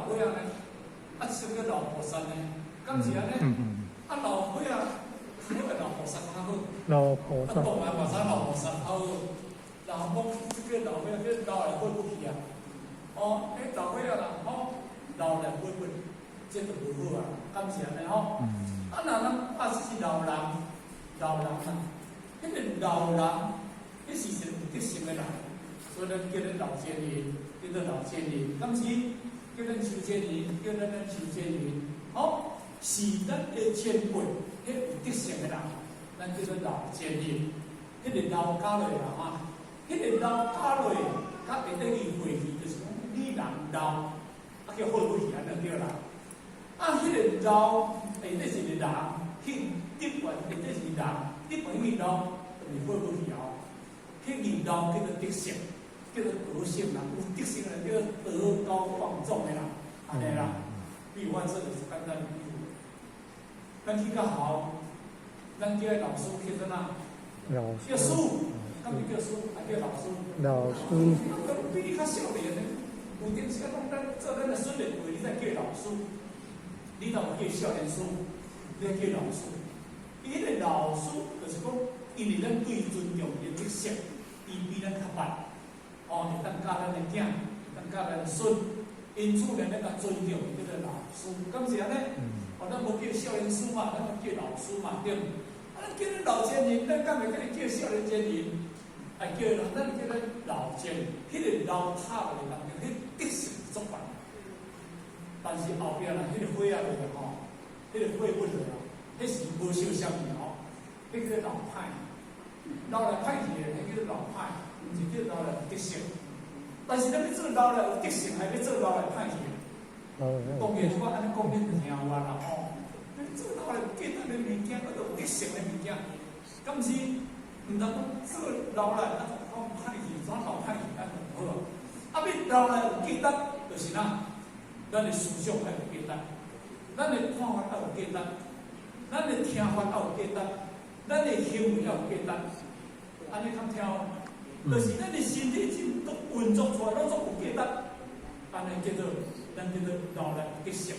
老伙仔呢，像个老菩萨呢，敢是安尼？老伙仔，我个老菩萨较好。老菩萨。当然嘛，啥老菩萨较好。然后讲这个老伙仔，这老来过不去啊。老伙仔啦，老来过不，这就无好啊，敢是安尼吼？若咱是老人啦，迄个老人，迄是一个有德行的人，所以咱叫咱老仙人，叫做老仙人，敢是？叫咱修仙人，叫咱修仙人，是咱的前辈，迄有德行的人，咱叫做老仙人。迄个老家落啦迄个老家落，较会得意会去，就是讲你人老，叫好不去安尼对啦。迄个老，会得是个人，去德源会得是人，德源去老，就是好不去后。迄个老叫做德性。叫做德性啦，有德性的叫做德高望重的啦，安尼啦。比如我说就是简单的比喻，咱去较好，咱叫老师叫做哪？叫师，敢是叫师，还叫老师？老师。比你较少年的，有阵时讲咱做咱的孙辈，你再叫老师，你若有叫少年师，你再叫老师。伊迄个老师就是讲，因为咱对尊重伊的德性，伊比咱较慢。会当教咱的囝，会当教咱的孙，因此呢，咱甲尊重叫做老师，敢是安尼？咱无叫少年师嘛，咱叫老师嘛，对。咱叫咱老仙人，咱敢会叫你叫少年仙人？咱叫咱老仙人，迄个老塔的人，迄德行足悬。但是后壁啦，迄个火啊落吼，迄个火不落啊，迄是无烧啥物吼，迄个老歹，老来歹去的，迄叫老歹。是叫老来有德行，但是咱要做老来有德行，还要做老来歹去。当然，我安尼讲你就听我啦吼。咱做老来有简单的物件，嗰有德行的物件，敢是毋通讲做老来啊讲歹去，怎老歹去啊就好啊。要老来有价值，就是哪？咱的思想要有价值，咱的看法要有价值，咱的听法要有价值，咱的行为要有价值。安尼较挑。就是咱的身体真都运作出来，拢总有价值，安尼咱叫做老来有德行。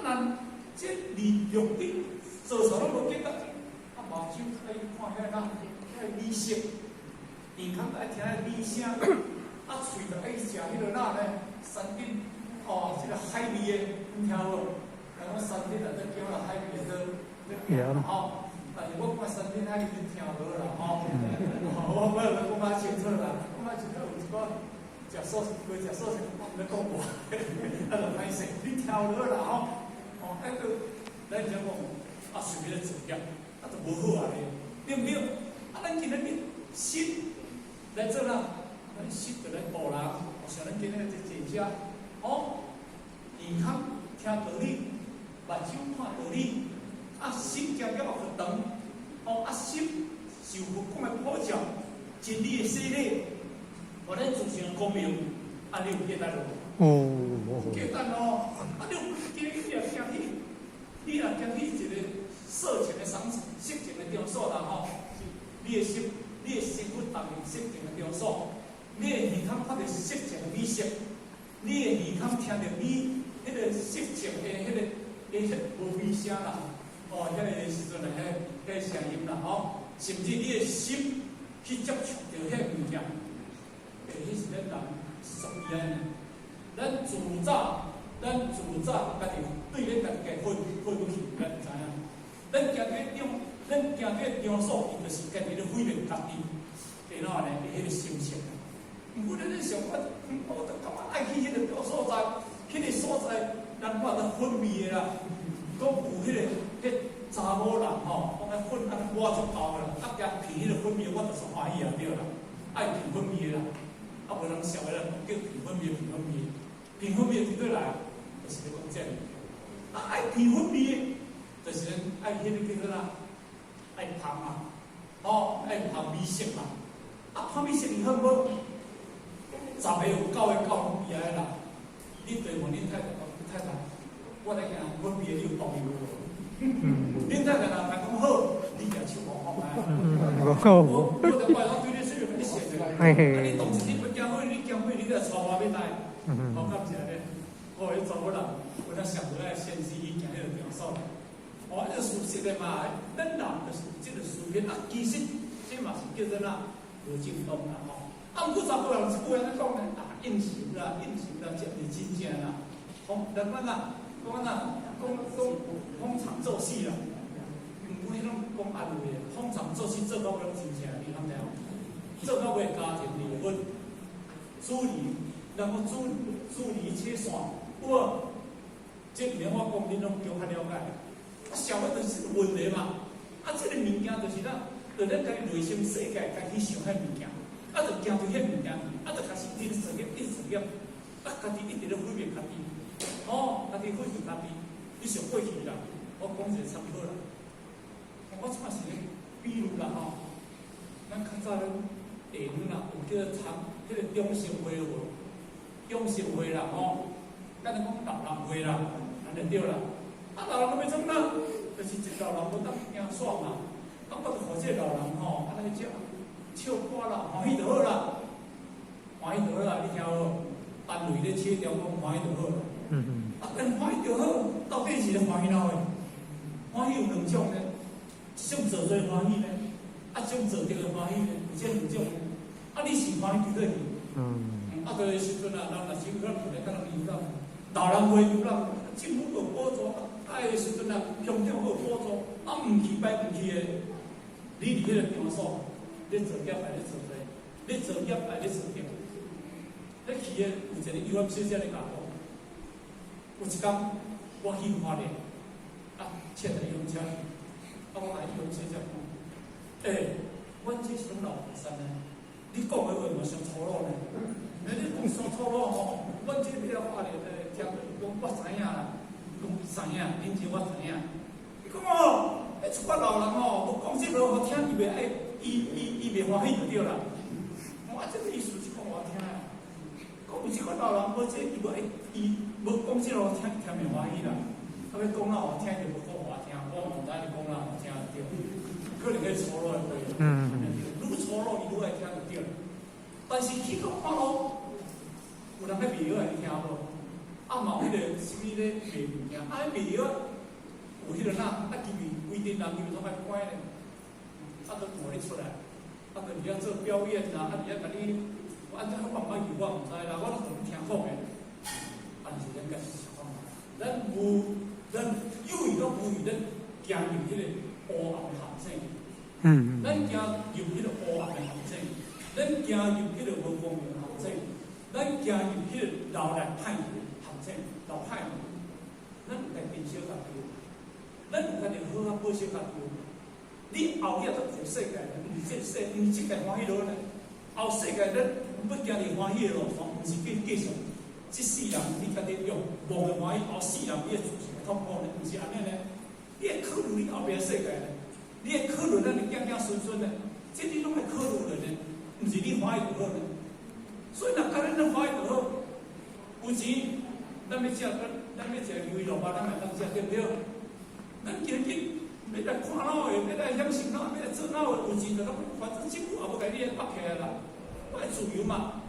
咱这利用的做啥拢无价值，目睭爱看遐哪，遐美色，耳孔爱听遐美声，喙就爱食迄个哪呢？山顶这个海味的，你听无？讲山顶内底叫了海味的吼。但是我看山顶海味听无啦吼。我讲较清楚啦，讲较清楚有一个食素食，袂食素食，我毋咧讲我，就歹势，你跳落啦吼，个咱讲随便咧做业，就无好啊咧，对不对？咱今日的心来做啦，咱心就来护人，像咱今日这坐车，耳孔听道理，目睭看道理，心渐渐学长，心。受佛讲的普照，真理的洗礼，互咱自身光明，安尼有价值无？有价值哦。你有今日你若惊起，你若惊起一个色情的场所、色情的场所啦吼，你的身躯当面色情的场所，你的耳孔看到色情的美色，你的耳孔听到迄个色情的迄个无美声啦，迄个时阵迄声音啦吼。甚至你的心去接触到遐物件，迄是咱人属于安尼。咱自早家己对咱家己过不去，咱知影。咱行去场所，伊就是家己咧毁灭家己，然后呢，迄个心情。毋过咱咧想法，我就感觉爱去迄个所在，迄个所在，咱看到昏迷的啦，讲有迄查某人吼，讲迄粉我就搞啦，加骗迄个粉面，我就是欢喜啊，对啦，爱骗粉面啦，无人笑的啦，叫骗粉面，骗粉面伫倒来，就是咧讲这样。爱骗粉面，就是爱迄个叫做哪，爱芳嘛，爱芳美色嘛，芳美色你好无？10个有9个搞厉害啦，你对问恁太太，我来讲粉面你有同意无？恁太太若讲好，你举手望看卖。我就怪我对你说你写的，你当时你不讲话，你讲话你就带我要来，好感谢咧。哦，迄查某人，有当上过来先是伊行迄个场所，哦，这事实的嘛，咱人就是这个事件啊，其实这嘛是叫做哪无正当啦吼。啊，毋过查甫人即句安尼讲呢，啊，应酬啦，这是真正啦，人咱啊，讲场作戏啦，毋过迄种讲安慰的，逢场作戏做到尾真正，你敢知影？做到尾家庭离婚，子离，然后子离切散，哇！这免我讲，恁拢叫较了解。啊，社会就是个问题嘛。啊，这个物件就是咱，就咱家己内心世界家己想迄物件，啊，就行对迄物件，啊，就开始一直作业，啊，家己一直咧毁灭家己，哦，家己毁灭家己，你想过去啦？我讲一个参考啦。我即摆是咧，比如啦吼，咱较早咧。地方啦，有叫做迄个中心会无？中心会啦，吼，咱讲老人会啦，安尼对啦。啊，老人要创哪？就是一老人无当惊爽嘛。啊，我就互这老人吼，安尼只唱歌啦，欢喜就好啦，欢喜就好啦，你听无？单位咧切条讲欢喜就好啦。啊，但欢喜就好，到底是咧欢喜哪位？欢喜有两种咧，一种做做欢喜咧，啊，一种做着个欢喜咧，有这两种。啊！你是欢喜对去，啊，个时阵啊，人若是有可能来甲人游览，老人会游览，政府有补助，啊，个时阵啊，乡长有补助，啊，毋去摆毋去的，你伫迄个场所，你做业还咧做者，你做业还咧做业，你去的有一个幼儿小姐咧甲我，有一工我去花莲，啊，牵着游车，啊，我甲游小姐讲，阮这是老佛山呢。你讲的话嘛上粗鲁呢，你讲上粗鲁吼，阮这比较花莲的，听讲我知影啦，讲知影，认真我知影。伊讲哦，迄出发老人吼，无讲这落好听，伊袂爱，伊袂欢喜就对啦。我这个意思是讲我听啊，讲有一款老人，无这伊无爱，伊无讲这落听袂欢喜啦。啊，要讲哪好听就无讲我听，我毋知你讲哪好听就对，可能迄粗鲁的对。愈粗鲁，伊愈爱听就对。但是去到看咯，有人喺卖药你听无？啊嘛有迄个什么咧卖物件，啊卖药有迄个哪，啊其实规定人伊拢爱关咧，啊都无咧出来，啊就伫遐做表演啦，啊伫遐甲你，我按怎慢慢游我毋知啦，我都同你听讲诶。但是咱家是讲，咱有意都无意，咱行入迄个黑暗的陷阱。咱行入迄个黑暗的陷阱，咱行入迄个无光明的陷阱，咱行入迄个老来歹的陷阱，老歹的，咱有家己小家己，咱有家己好好保小家己。你后日都有世界，毋是即个欢喜路咧，后世界咱要行入欢喜的路上，毋是继续。即世人你家己用无个欢喜，后世人你会自己痛苦咧，毋是安尼咧。你会考虑你后边世界咧。你会考虑咱的子子孙孙呢？这你拢会考虑的呢，毋是你欢喜就好呢。所以若家咱欢喜就好，有钱咱要食牛肉吧，咱嘛当食对不对？咱今日要来看哪个，要来享受哪，要来做哪个，有钱就咱反正政府也无甲你绑起来啦，我会自由嘛。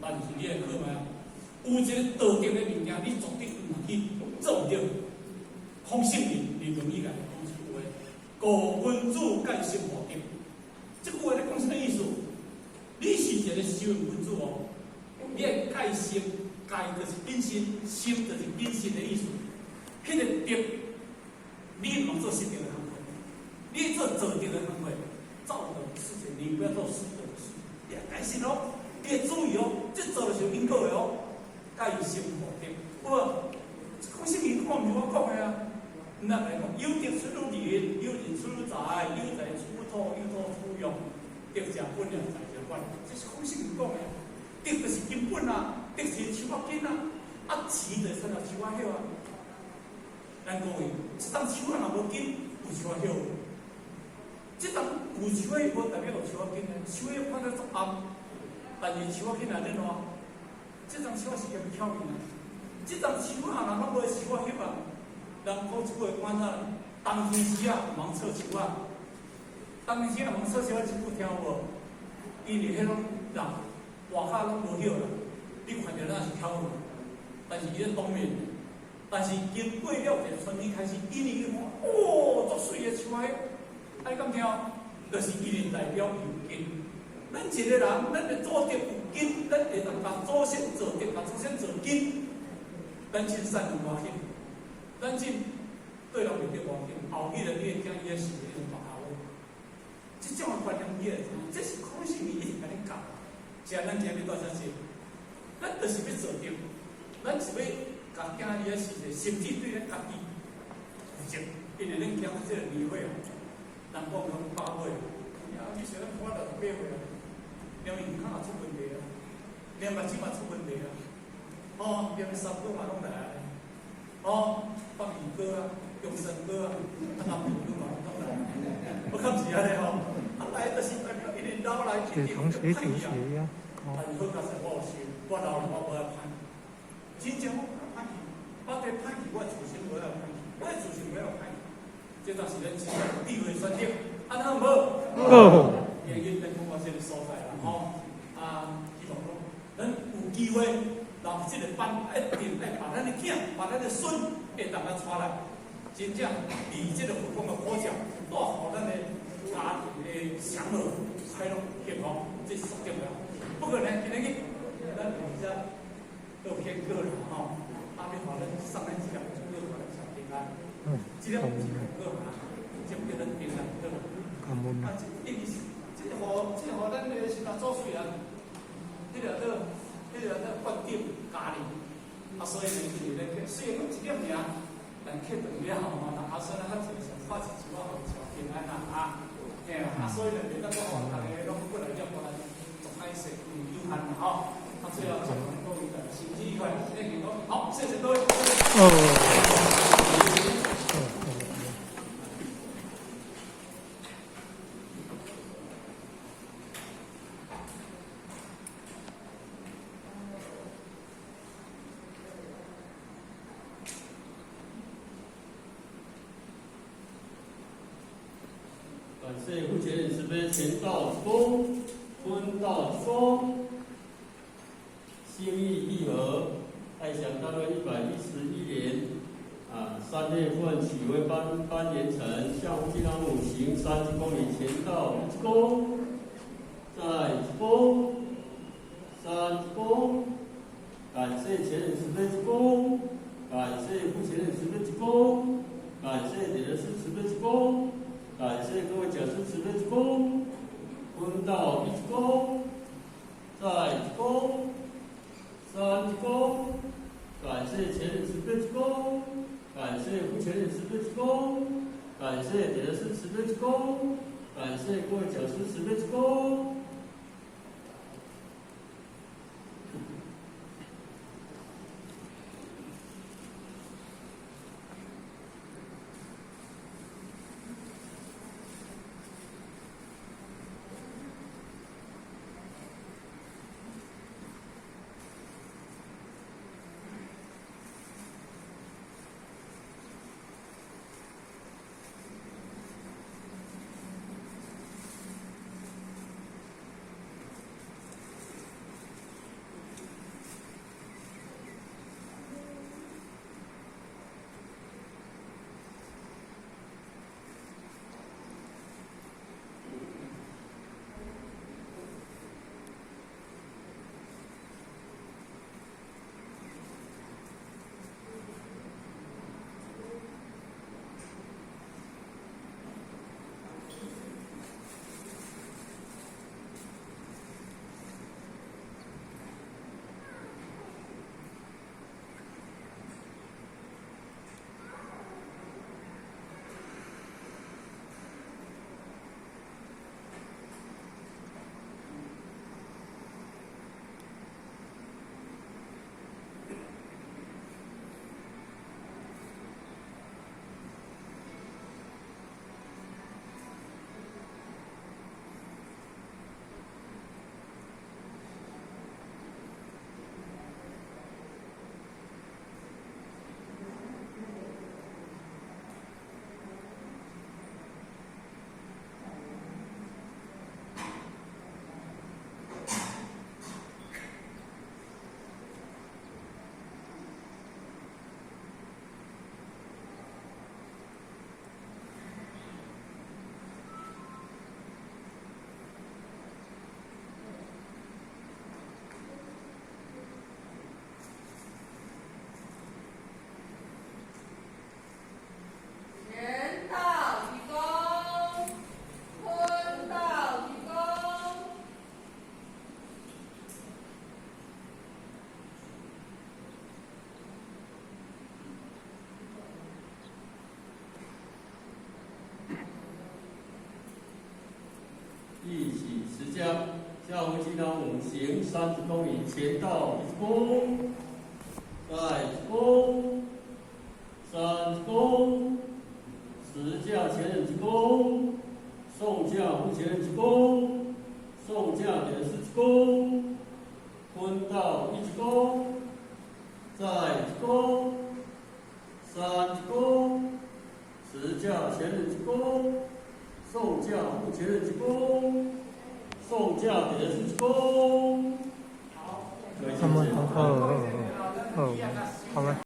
但是你会考虑啊，有一个道德的物件，你绝对毋通去做唔对。空性理论以外。故君主戒心无定，这句话咧讲什么意思？你是一个修行君主哦，你的戒心，戒就是隐心，心就是隐心的意思。迄个定，你唔做失定的行为，你做定的行为，造的事情，你不要做失德的事。你要戒心哦，你要注意哦，这做的是有因果的哦。戒心无定，哇，讲什么？看唔是我讲的啊。那来讲，有德出入人，有人出入财，有财出土，有土出用，德者本良，财者官。这是孔子讲的。德就是根本啊，德是树仔根啊，啊钱就伸到树仔叶啊。咱各位，这当树仔若无根，有树仔叶；这当有树仔叶，无代表有树仔根呢。树仔叶看到足暗，但是树仔根内底喏，这当树仔是叫巧面啊。这当树仔若拢无树仔叶啊。人讲一句话安怎？冬天时啊，忙测树仔；冬天时啊，忙测树仔，这句听有无？因为迄种人外口拢无晓啦，你看着那是巧面。但是伊咧当面，但是经过了一个春天开始，伊年看，哦，足水的树仔，爱敢听？就是伊年代表有根。咱一个人，咱的祖德有根，咱会当甲祖先做德，甲祖先做根，咱真善良外幸，咱真对人袂得外幸。后日你会听伊的事，会用白话话。这种的观念，你会听，这是可信伊一定甲你教。是啊，咱今日到啥事？咱就是要做德，咱是要甲囝儿的事情，甚至对咱家己负责。因为咱讲这个年岁啊，人讲讲8岁，呀，你想咱看到8岁啊，连耳孔也出问题啊，连目睭也出问题啊，哦，连三哥嘛拢来啊，哦，放二哥啊，用三哥啊，阿五哥嘛拢来，我看是安尼吼，来就是代表一年老来一定要歹去啊。但是好佳实我有想，我老了我无爱歹去，真正我歹去，我对歹去，我自身无爱歹去，我自身无爱歹去，这才是咱真正地位选择，安好无？好。因为咱讲到这个所在啦，吼，希望讲咱有机会，让这个班一定要把咱的囝、把咱的孙会当咱带来，真正离这个佛光的火教，带互咱的家庭的祥和、快乐、幸福，这是最重要。不过呢，今日咱等一下都偏个了吼，阿弥陀佛，上来几两钟头可能小平安，几两几两个嘛，就变成平安个了。啊，这意思，这和咱的是当做水人，这个决定家里，所以呢，就是咧，虽然讲一点尔，但确定了吼，那阿孙啊，较就是发一句话，小平安啦啊，嘿，所以呢，别个讲吼，大家拢过来要过来。开始有限哈，最后祝各位的新年愉快，新年快乐！好，谢谢各位。感谢目前慈悲前道公。敦道中，心意义和，爱享大约111年3月份起为班连城，向金刚母行30公里前到1公，再1公，3公，感谢前人慈悲之功，感谢父前人慈悲之功，感谢点人师慈悲之功，感谢各位讲师慈悲之功。敦道1公，再1公，3公，感谢前人慈悲之功，感谢父前人慈悲之功，感谢点人师慈悲之功，感谢各位讲师慈悲之功。30公里，前到1公，再1公，30公，持驾前人1公，送驾副前人1公，送驾点是1公，分道1公，再1公，30公，持驾前人1公，送驾副前人1公，送驾点是1公。他们2、2、2、2，好了。